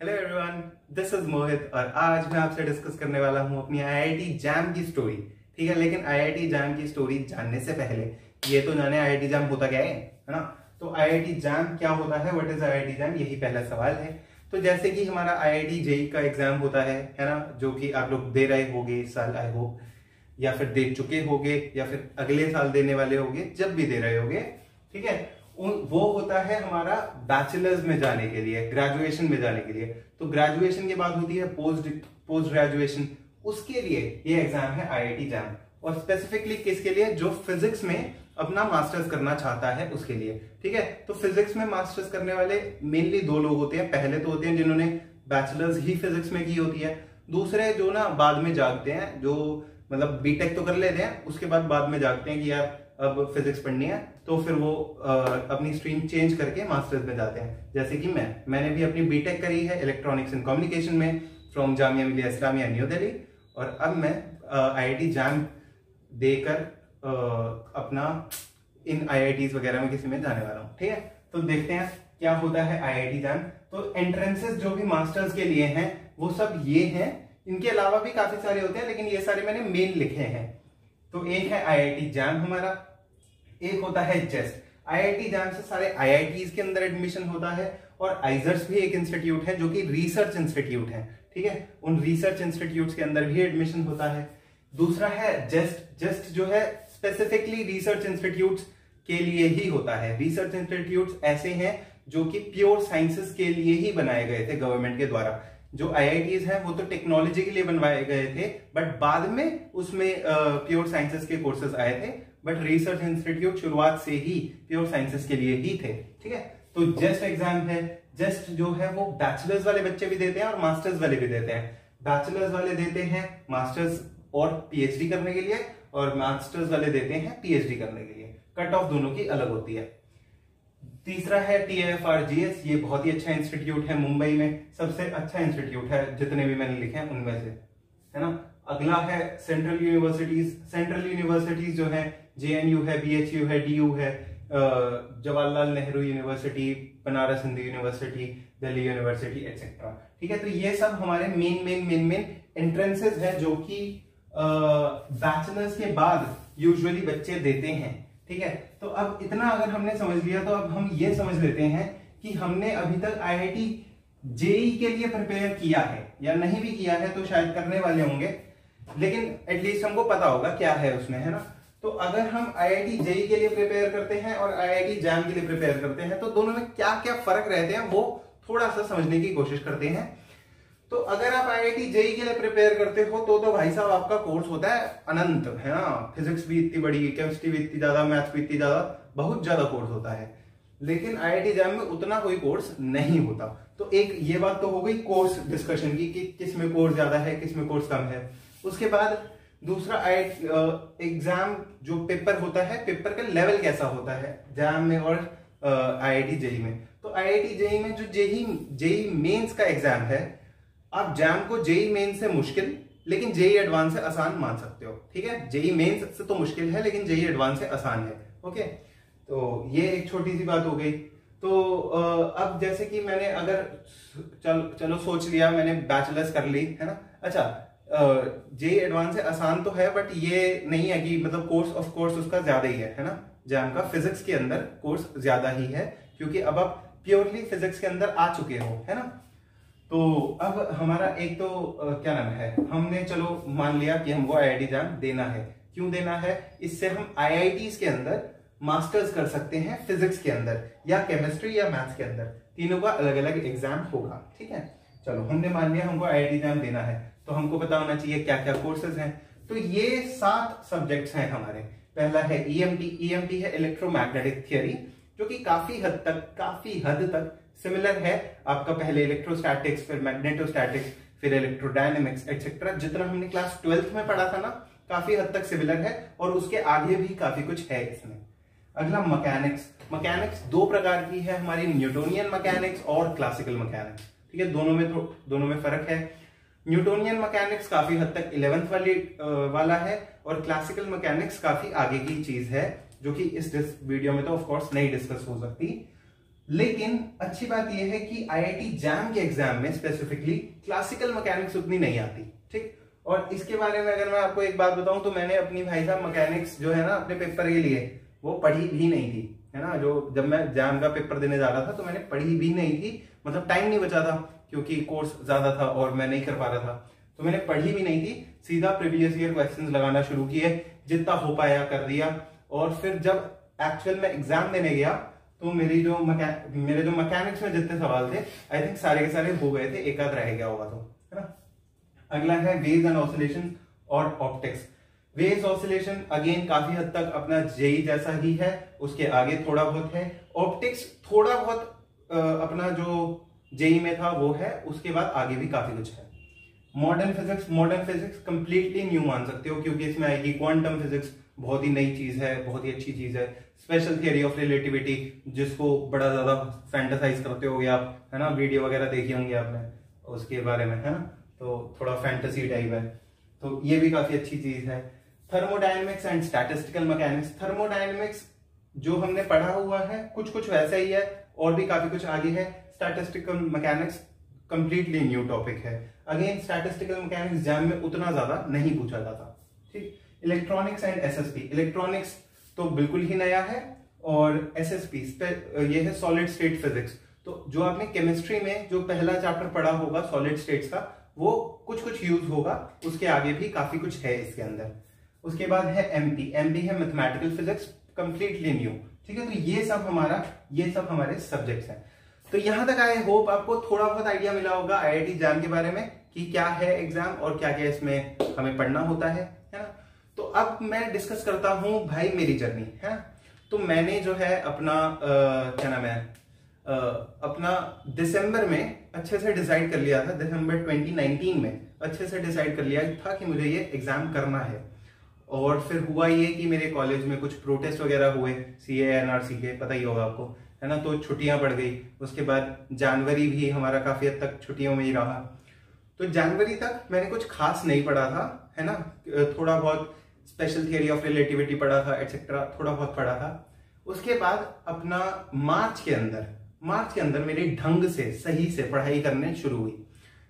Hello everyone, this is मोहित और आज मैं आपसे डिस्कस करने वाला हूं अपनी आईआईटी जैम की स्टोरी। ठीक है, लेकिन आईआईटी जैम की स्टोरी जानने से पहले ये तो जाने आईआईटी जैम होता क्या है ना। तो आईआईटी जैम क्या होता है, व्हाट इज आईआईटी जैम, यही पहला सवाल है। तो जैसे कि हमारा आईआईटी जेई का एग्जाम होता है ना, जो कि आप लोग दे रहे होंगे इस साल, आई होप, या फिर दे चुके होंगे या फिर अगले साल देने वाले होंगे, जब भी दे रहे होंगे। ठीक है, वो होता है हमारा बैचलर्स में जाने के लिए, ग्रेजुएशन में जाने के लिए। तो ग्रेजुएशन के बाद होती है पोस्ट ग्रेजुएशन, उसके लिए ये एग्जाम है आईआईटी जैम। और स्पेसिफिकली किसके लिए, जो फिजिक्स में अपना मास्टर्स करना चाहता है उसके लिए। ठीक है, तो फिजिक्स में मास्टर्स करने वाले मेनली दो लोग होते हैं। पहले तो होते हैं जिन्होंने बैचलर्स ही फिजिक्स में की होती है, दूसरे जो ना बाद में जागते हैं, जो मतलब बीटेक तो कर लेते हैं, उसके बाद में जागते हैं कि यार अब फिजिक्स पढ़नी है, तो फिर वो अपनी स्ट्रीम चेंज करके मास्टर्स में जाते हैं। जैसे कि मैंने भी अपनी बीटेक करी है इलेक्ट्रॉनिक्स एंड कम्युनिकेशन में फ्रॉम जामिया मिलिया इस्लामिया न्यू दिल्ली, और अब मैं आईआईटी जैम देकर अपना इन आईआईटीज वगैरह में किसी में जाने वाला हूँ। ठीक है, तो देखते हैं क्या होता है आईआईटी जैम। तो एंट्रेंसेस जो भी मास्टर्स के लिए हैं वो सब ये हैं, इनके अलावा भी काफी सारे होते हैं, लेकिन ये सारे मैंने मेन लिखे हैं। तो एक है आईआईटी जैम हमारा, एक होता है जेस्ट। आईआईटी जैम से सारे आईआईटीज के अंदर एडमिशन होता है, और आइजर्स भी एक इंस्टीट्यूट है जो कि रिसर्च इंस्टीट्यूट है। ठीक है, उन रिसर्च इंस्टीट्यूट्स के अंदर भी एडमिशन होता है। दूसरा है जेस्ट। जेस्ट जो है स्पेसिफिकली रिसर्च इंस्टीट्यूट्स के लिए ही होता है। रिसर्च इंस्टीट्यूट्स ऐसे हैं जो कि प्योर साइंसेस के लिए ही बनाए गए थे गवर्नमेंट के द्वारा। जो आईआईटीज हैं वो तो टेक्नोलॉजी के लिए बनवाए गए थे, बट बाद में उसमें प्योर साइंसेस के कोर्सेज आए थे, बट रिसर्च इंस्टीट्यूट शुरुआत से ही प्योर साइंसेस के लिए ही थे। ठीक है, तो जेस्ट एग्जाम है। जेस्ट जो है वो बैचलर्स वाले बच्चे भी देते हैं और मास्टर्स वाले भी देते हैं। बैचलर्स वाले देते हैं मास्टर्स और पीएचडी करने के लिए, और मास्टर्स वाले देते हैं पीएचडी करने के लिए। कट ऑफ दोनों की अलग होती है। तीसरा है TIFRGS, ये बहुत ही अच्छा इंस्टीट्यूट है, मुंबई में सबसे अच्छा इंस्टीट्यूट है जितने भी मैंने लिखे हैं उनमें से, है ना। अगला है सेंट्रल यूनिवर्सिटीज। सेंट्रल यूनिवर्सिटीज जो है JNU है, BHU है, DU है, Jawaharlal Nehru university, Banaras Hindu university, Delhi university etcetera. ठीक है, तो ये सब हमारे मेन एंट्रेंसेस है जो कि बैचलर्स के बाद यूजुअली बच्चे देते हैं। ठीक है, तो अब इतना अगर हमने समझ लिया, तो अब हम ये समझ लेते हैं कि हमने अभी तक आईआईटी जेई के लिए प्रिपेयर किया है या नहीं भी किया है, तो शायद करने वाले होंगे, लेकिन एटलीस्ट हमको पता होगा क्या है उसमें, है ना। तो अगर हम आईआईटी जेई के लिए प्रिपेयर करते हैं और आईआईटी जैम के लिए प्रिपेयर करते हैं, तो दोनों में क्या क्या फर्क रहते हैं वो थोड़ा सा समझने की कोशिश करते हैं। तो अगर आप आईआईटी जेई के लिए प्रिपेयर करते हो तो भाई साहब आपका कोर्स होता है अनंत, है ना। फिजिक्स भी इतनी बड़ी, केमिस्ट्री भी इतनी ज्यादा, मैथ्स भी इतनी ज्यादा, बहुत ज्यादा कोर्स होता है। लेकिन आईआईटी जैम में उतना कोई कोर्स नहीं होता। तो एक ये बात तो हो गई कोर्स डिस्कशन की, कि किस में कोर्स ज्यादा है, किस में कोर्स कम है। उसके बाद दूसरा एग्जाम जो पेपर होता है, पेपर का लेवल कैसा होता है जैम में और आईआईटी जेई में। तो आईआईटी जेई में जो जेई मेंस का एग्जाम है, आप जैम को जेई मेंस से मुश्किल लेकिन जेई एडवांस से आसान मान सकते हो। ठीक है, जेई मेंस से तो मुश्किल है लेकिन जेई एडवांस से आसान है। ओके, तो ये एक छोटी सी बात हो गई। तो अब जैसे कि मैंने अगर चलो सोच लिया, मैंने बैचलर्स कर ली, है ना। अच्छा, जेई एडवांस से आसान तो है, बट ये नहीं है कि मतलब कोर्स ऑफ कोर्स उसका ज्यादा ही है ना। जैम का फिजिक्स के अंदर कोर्स ज्यादा ही है, क्योंकि अब आप प्योरली फिजिक्स के अंदर आ चुके हो, है ना। तो अब हमारा एक तो क्या नाम है, हमने चलो मान लिया कि हमको आईआईटी जैम देना है। क्यों देना है, इससे हम आईआईटीज के अंदर मास्टर्स कर सकते हैं फिजिक्स के अंदर या केमिस्ट्री या मैथ्स के अंदर, तीनों का अलग अलग एग्जाम होगा। ठीक है, चलो हमने मान लिया हमको आईआईटी जैम देना है, तो हमको पता होना चाहिए क्या क्या कोर्सेज हैं। तो ये 7 सब्जेक्ट्स हैं हमारे। पहला है EMT है इलेक्ट्रोमैग्नेटिक थियरी, जो कि काफी हद तक सिमिलर है आपका पहले इलेक्ट्रोस्टैटिक्स, फिर मैग्नेटोस्टैटिक्स, फिर इलेक्ट्रोडायनेमिक्स एक्सेट्रा, जितना हमने क्लास 12th में पढ़ा था ना, काफी हद तक सिमिलर है, और उसके आगे भी काफी कुछ है इसमें। अगला मैकेनिक्स 2 प्रकार की है हमारी, न्यूटोनियन मैकेनिक्स और क्लासिकल मैकेनिक्स। ठीक है, दोनों में फर्क है। न्यूटोनियन मैकेनिक्स काफी हद तक 11th वाला है, और क्लासिकल मैकेनिक्स काफी आगे की चीज है, जो कि इस वीडियो में तो ऑफ कोर्स नहीं डिस्कस हो सकती। लेकिन अच्छी बात यह है कि आईआईटी जैम के एग्जाम में स्पेसिफिकली क्लासिकल मैकेनिक्स उतनी नहीं आती, ठीक। और इसके बारे में अगर मैं आपको एक बात बताऊं तो मैंने अपनी भाई साहब मैकेनिक्स जो है ना अपने पेपर के लिए वो पढ़ी भी नहीं थी, है ना। जो जब मैं जैम का पेपर देने जा रहा था तो मैंने पढ़ी भी नहीं थी, मतलब टाइम नहीं बचा था क्योंकि कोर्स ज्यादा था और मैं नहीं कर पा रहा था, तो मैंने पढ़ी भी नहीं थी। सीधा प्रीवियस ईयर क्वेश्चंस लगाना शुरू किए, जितना हो पाया कर दिया। और फिर जब एक्चुअल में एग्जाम देने गया तो मेरे जो मैकेनिक्स में जितने सवाल थे आई थिंक सारे के सारे हो गए थे, एक आध रह गया होगा तो, है ना। अगला है वेव्स एंड ऑसिलेशन और ऑप्टिक्स। वेव्स ऑसिलेशन अगेन काफी हद तक अपना जेई जैसा ही है, उसके आगे थोड़ा बहुत है। ऑप्टिक्स थोड़ा बहुत अपना जो जेई में था वो है, उसके बाद आगे भी काफी कुछ है। मॉडर्न फिजिक्स कंप्लीटली न्यू मान सकते हो क्योंकि इसमें आएगी क्वांटम फिजिक्स, बहुत ही नई चीज है, बहुत ही अच्छी चीज है। स्पेशल थियरी ऑफ रिलेटिविटी, जिसको बड़ा ज्यादा फैंटेसाइज करते होगे आप, है ना, वीडियो वगैरह देखी होंगी आपने उसके बारे में, है ना, तो थोड़ा फैंटेसी टाइप है, तो ये भी काफी अच्छी चीज है। Thermodynamics and statistical mechanics. Thermodynamics जो हमने पढ़ा हुआ है कुछ कुछ वैसा ही है और भी काफी कुछ आगे है। Statistical mechanics completely new topic है। अगेन स्टैटिस्टिकल मैकेनिक्स एग्जाम में उतना ज्यादा नहीं पूछा जाता, ठीक। Electronics and SSP. इलेक्ट्रॉनिक्स तो बिल्कुल ही नया है और एसएसपी ये है सॉलिड स्टेट फिजिक्स। तो जो आपने केमिस्ट्री में जो पहला चैप्टर पढ़ा होगा सॉलिड स्टेट्स का, वो कुछ कुछ यूज होगा, उसके आगे भी काफी कुछ है इसके अंदर। उसके बाद है एमपी है मैथमेटिकल फिजिक्स, कंप्लीटली न्यू, ठीक है। तो ये सब हमारे सब्जेक्ट्स हैं। तो यहां तक आई होप आपको थोड़ा बहुत आइडिया मिला होगा आईआईटी जैम के बारे में कि क्या है एग्जाम और क्या क्या इसमें हमें पढ़ना होता है ना। तो अब मैं डिस्कस करता हूं भाई मेरी जर्नी, है ना। तो मैंने जो है अपना क्या नाम है अपना दिसंबर में अच्छे से डिसाइड कर लिया था, दिसंबर 2019 में अच्छे से डिसाइड कर लिया था कि मुझे ये एग्जाम करना है। और फिर हुआ ये कि मेरे कॉलेज में कुछ प्रोटेस्ट वगैरह हुए, सीए एनआरसी के, पता ही होगा आपको, है ना। तो छुट्टियां पड़ गई, उसके बाद जनवरी भी हमारा काफी हद तक छुट्टियों में ही रहा। तो जनवरी तक मैंने कुछ खास नहीं पढ़ा था, है ना। थोड़ा बहुत स्पेशल थियरी ऑफ रिलेटिविटी पढ़ा था, एटसेट्रा, थोड़ा बहुत पढ़ा था। उसके बाद अपना मार्च के अंदर मेरे ढंग से सही से पढ़ाई करने शुरू हुई।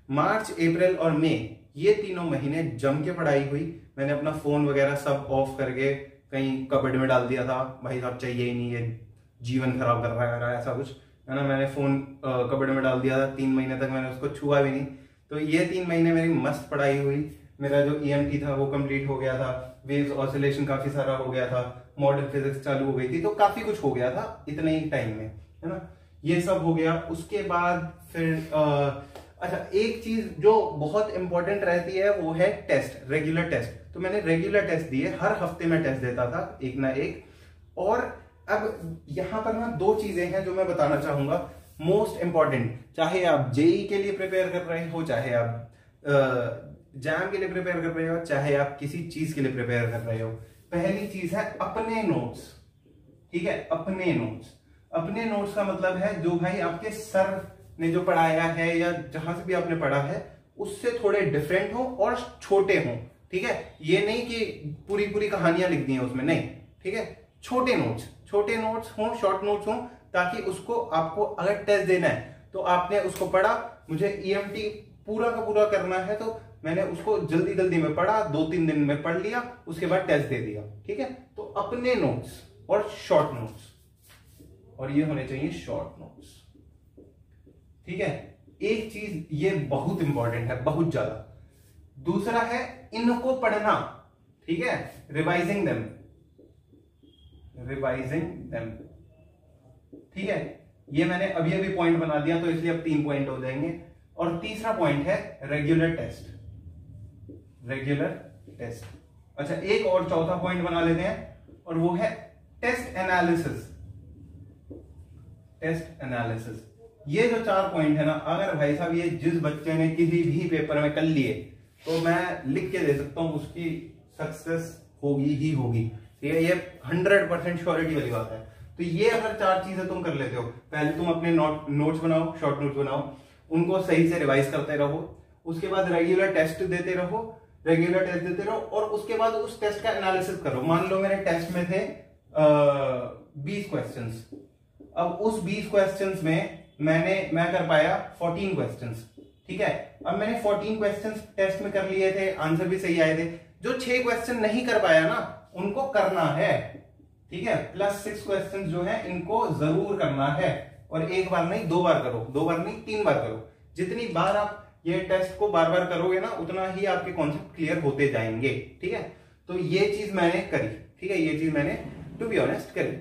मार्च, अप्रैल और मई ये तीनों महीने जम के पढ़ाई हुई। मैंने अपना फोन वगैरह सब ऑफ करके कहीं कबर्ड में डाल दिया था, भाई साहब चाहिए ही नहीं, ये जीवन खराब कर रहा है ऐसा कुछ, है ना। मैंने फोन कबर्ड में डाल दिया था, 3 महीने तक मैंने उसको छुआ भी नहीं। तो ये 3 महीने मेरी मस्त पढ़ाई हुई। मेरा जो ईएमटी था वो कंप्लीट हो गया था, वेव्स ऑसिलेशन काफी सारा हो गया था, मॉडर्न फिजिक्स चालू हो गई थी, तो काफी कुछ हो गया था इतने ही टाइम में, है ना। ये सब हो गया। उसके बाद फिर अच्छा, एक चीज जो बहुत इंपॉर्टेंट रहती है वो है टेस्ट, रेगुलर टेस्ट। तो मैंने रेगुलर टेस्ट दिए, हर हफ्ते में टेस्ट देता था एक ना एक। और अब यहां पर ना 2 चीजें हैं जो मैं बताना चाहूंगा मोस्ट इंपॉर्टेंट, चाहे आप जेई के लिए प्रिपेयर कर रहे हो, चाहे आप जैम के लिए प्रिपेयर कर रहे हो, चाहे आप किसी चीज के लिए प्रिपेयर कर रहे हो। पहली चीज है अपने नोट्स, ठीक है। अपने नोट्स का मतलब है जो भाई आपके सर ने जो पढ़ाया है या जहां से भी आपने पढ़ा है उससे थोड़े डिफरेंट हो और छोटे हो, ठीक है। ये नहीं कि पूरी कहानियां लिख दी हैं उसमें, नहीं, ठीक है। छोटे नोट्स हो, शॉर्ट नोट्स हो, ताकि उसको आपको अगर टेस्ट देना है तो आपने उसको पढ़ा। मुझे ईएमटी पूरा का पूरा करना है तो मैंने उसको जल्दी में पढ़ा, 2-3 दिन में पढ़ लिया, उसके बाद टेस्ट दे दिया, ठीक है। तो अपने नोट्स और शॉर्ट नोट्स, और ये होने चाहिए शॉर्ट नोट्स, ठीक है। एक चीज ये बहुत इंपॉर्टेंट है, बहुत ज्यादा। दूसरा है इनको पढ़ना, ठीक है, रिवाइजिंग देम, ठीक है। ये मैंने अभी पॉइंट बना दिया तो इसलिए अब 3 पॉइंट हो जाएंगे। और तीसरा पॉइंट है रेगुलर टेस्ट। अच्छा, एक और चौथा पॉइंट बना लेते हैं और वो है टेस्ट एनालिसिस। ये जो 4 पॉइंट है ना, अगर भाई साहब ये जिस बच्चे ने किसी भी पेपर में कर लिए तो मैं लिख के दे सकता हूं उसकी सक्सेस होगी ही होगी, ठीक है। ये 100% श्योरिटी वाली बात है। तो ये अगर 4 चीजें तुम कर लेते हो, पहले तुम अपने नोट्स बनाओ, शॉर्ट नोट्स बनाओ, उनको सही से रिवाइज करते रहो, उसके बाद रेगुलर टेस्ट देते रहो, और उसके बाद उस टेस्ट का एनालिसिस करो। मान लो मेरे टेस्ट में थे 20 क्वेश्चंस, अब उस 20 क्वेश्चंस में मैं कर पाया 14 क्वेश्चंस, ठीक है। अब मैंने 14 क्वेश्चंस टेस्ट में कर लिए थे, आंसर भी सही आए थे। जो 6 क्वेश्चन नहीं कर पाया ना, उनको करना है, ठीक है। प्लस 6 क्वेश्चन जो है इनको जरूर करना है, और एक बार नहीं 2 बार करो, 2 बार नहीं 3 बार करो। जितनी बार आप ये टेस्ट को बार बार करोगे ना, उतना ही आपके कॉन्सेप्ट क्लियर होते जाएंगे, ठीक है। तो ये चीज मैंने करी, ठीक है, ये चीज मैंने टू बी ऑनेस्ट करी।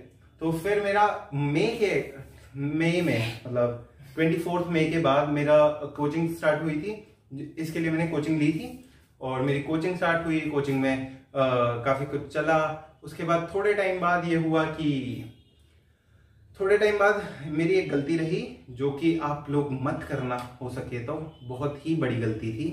तो फिर मेरा मई में मतलब 24 मई के बाद मेरा कोचिंग स्टार्ट हुई थी। इसके लिए मैंने कोचिंग ली थी और मेरी कोचिंग स्टार्ट हुई। कोचिंग में काफी कुछ चला। उसके बाद थोड़े टाइम बाद ये हुआ कि थोड़े टाइम बाद मेरी एक गलती रही, जो कि आप लोग मत करना हो सके तो, बहुत ही बड़ी गलती थी।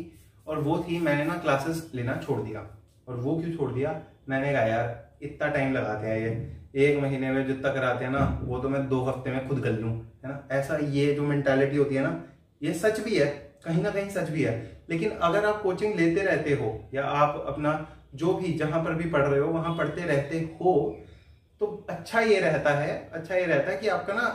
और वो थी, मैंने ना क्लासेस लेना छोड़ दिया। और वो क्यों छोड़ दिया? मैंने कहा यार इतना टाइम लगाते हैं ये, 1 महीने में जितना कराते हैं ना, वो तो मैं 2 हफ्ते में खुद कर लूं, है ना। ऐसा ये जो मेंटालिटी होती है ना, ये सच भी है, कहीं ना कहीं सच भी है। लेकिन अगर आप कोचिंग लेते रहते हो, या आप अपना जो भी जहां पर भी पढ़ रहे हो वहां पढ़ते रहते हो, तो अच्छा ये रहता है कि आपका ना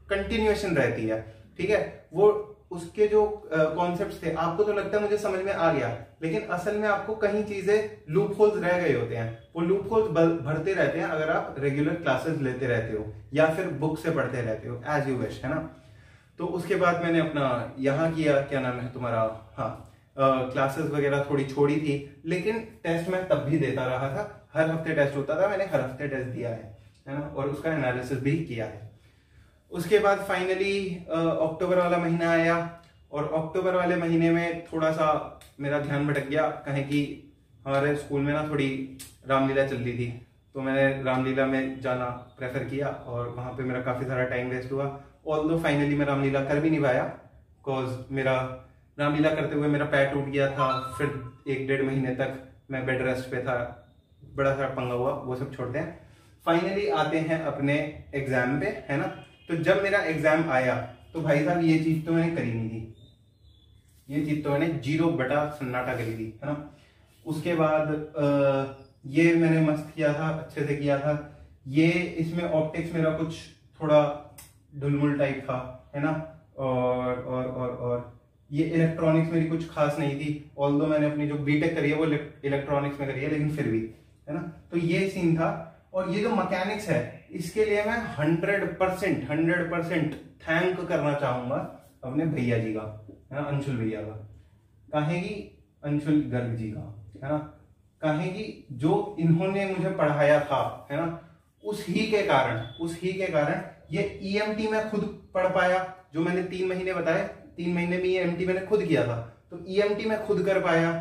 कंटिन्यूएशन रहती है, ठीक है। वो उसके जो कॉन्सेप्ट्स थे, आपको तो लगता है मुझे समझ में आ गया, लेकिन असल में आपको कहीं चीजें लूप होल्स रह गए होते हैं। वो लूप होल्स भरते रहते हैं अगर आप रेगुलर क्लासेस लेते रहते हो या फिर बुक से पढ़ते रहते हो, एज यू विश, है ना। तो उसके बाद मैंने अपना यहाँ किया, क्या नाम है तुम्हारा, हाँ, क्लासेस वगैरह थोड़ी छोड़ी थी, लेकिन टेस्ट मैं तब भी देता रहा था। हर हफ्ते टेस्ट होता था, मैंने हर हफ्ते टेस्ट दिया है ना, और उसका एनालिसिस भी किया है। उसके बाद फाइनली अक्टूबर वाला महीना आया, और अक्टूबर वाले महीने में थोड़ा सा मेरा ध्यान भटक गया, कहें कि हमारे स्कूल में ना थोड़ी रामलीला चल रही थी, तो मैंने रामलीला में जाना प्रेफर किया, और वहां पे मेरा काफी सारा टाइम वेस्ट हुआ। ऑल्दो फाइनली मैं रामलीला कर भी नहीं पाया, बिकॉज मेरा रामलीला करते हुए मेरा पैर टूट गया था। फिर 1-1.5 महीने तक मैं बेड रेस्ट पे था, बड़ा सारा पंगा हुआ, वो सब छोड़ते हैं। फाइनली आते हैं अपने एग्जाम पे, है ना। तो जब मेरा एग्जाम आया तो भाई साहब ये चीज तो मैंने करी नहीं थी, ये चीज तो मैंने 0 बटा सन्नाटा करी थी, है ना। उसके बाद ये मैंने मस्त किया था, अच्छे से किया था। ये इसमें ऑप्टिक्स मेरा कुछ थोड़ा ढुलमुल टाइप था, है ना। और ये इलेक्ट्रॉनिक्स मेरी कुछ खास नहीं थी, ऑल्दो मैंने अपनी जो बीटेक करी है वो इलेक्ट्रॉनिक्स में करी है, लेकिन फिर भी, है ना। तो ये सीन था। और ये जो मैकेनिक्स है, इसके लिए मैं 100% थैंक करना चाहूंगा अपने भैया जी का, है ना, अंशुल भैया का। कहेगी अंशुल गर्ग जी का, है ना। कहेगी जो इन्होंने मुझे पढ़ाया था, है ना, उस ही के कारण ये ईएमटी में खुद पढ़ पाया। जो मैंने 3 महीने बताए, 3 महीने में ईएमटी मैंने खुद किया था, तो ईएमटी में खुद कर पाया।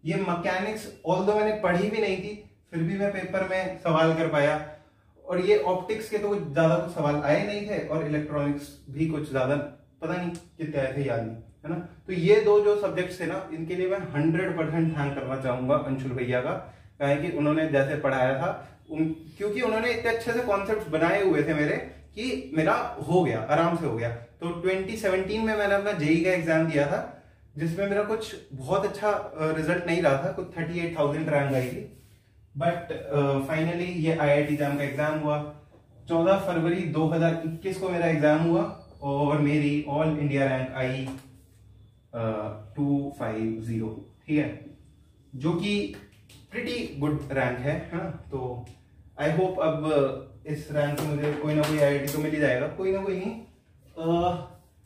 ये मैकेनिक्स ऑल्दो मैंने पढ़ी भी नहीं थी, फिर भी मैं पेपर में सवाल कर पाया। और ये ऑप्टिक्स के तो कुछ ज्यादा कुछ सवाल आए नहीं थे, और इलेक्ट्रॉनिक्स भी कुछ ज्यादा पता नहीं कितने आए थे, याद नहीं, है ना। तो ये 2 जो सब्जेक्ट्स थे ना, इनके लिए मैं 100% थैंक करना चाहूंगा अंशुल भैया का, कि उन्होंने जैसे पढ़ाया था, क्योंकि उन्होंने इतने अच्छे से कॉन्सेप्ट बनाए हुए थे मेरे, कि मेरा हो गया, आराम से हो गया। तो 2017 में मैंने अपना जेई का एग्जाम दिया था, जिसमें मेरा कुछ बहुत अच्छा रिजल्ट नहीं रहा था, कुछ 38,000 रैंक आई थी। बट फाइनली ये IIT जैम का एग्जाम हुआ। 14 फरवरी 2021 को मेरा एग्जाम हुआ, और मेरी ऑल इंडिया रैंक आई 250, ठीक है, जो कि प्रिटी गुड रैंक है ना। तो आई होप अब इस रैंक में मुझे कोई ना कोई IIT तो मिल ही जाएगा, कोई ना कोई नहीं,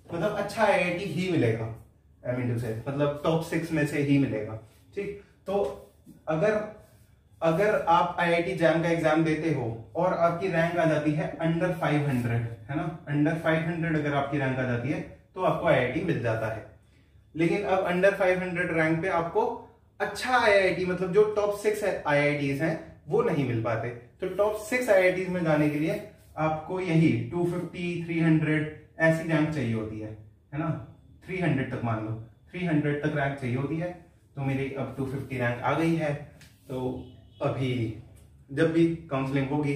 मतलब अच्छा IIT ही मिलेगा, आई मीन टू से, मतलब टॉप 6 में से ही मिलेगा, ठीक। तो अगर आप IIT जैम का एग्जाम देते हो और आपकी रैंक आ जाती है अंडर 500, है ना, अंडर 500 अगर आपकी रैंक आ जाती है तो आपको IIT मिल जाता है। लेकिन अब अंडर 500 रैंक पे आपको अच्छा IIT, मतलब जो टॉप 6 IITs हैं, वो नहीं मिल पाते। तो टॉप 6 IITs में जाने के लिए आपको यही 250, 300 ऐसी रैंक चाहिए होती है ना। 300 तक मान लो, 300 तक रैंक चाहिए होती है। तो मेरी अब 250 रैंक आ गई है। तो अभी जब भी काउंसलिंग होगी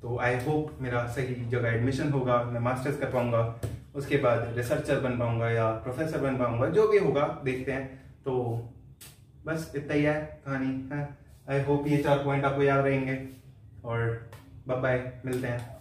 तो आई होप मेरा सही जगह एडमिशन होगा, मैं मास्टर्स कर पाऊंगा, उसके बाद रिसर्चर बन पाऊंगा या प्रोफेसर बन पाऊंगा, जो भी होगा देखते हैं। तो बस इतना ही है कहानी है। आई होप ये 4 पॉइंट आपको याद रहेंगे, और बाय बाय, मिलते हैं।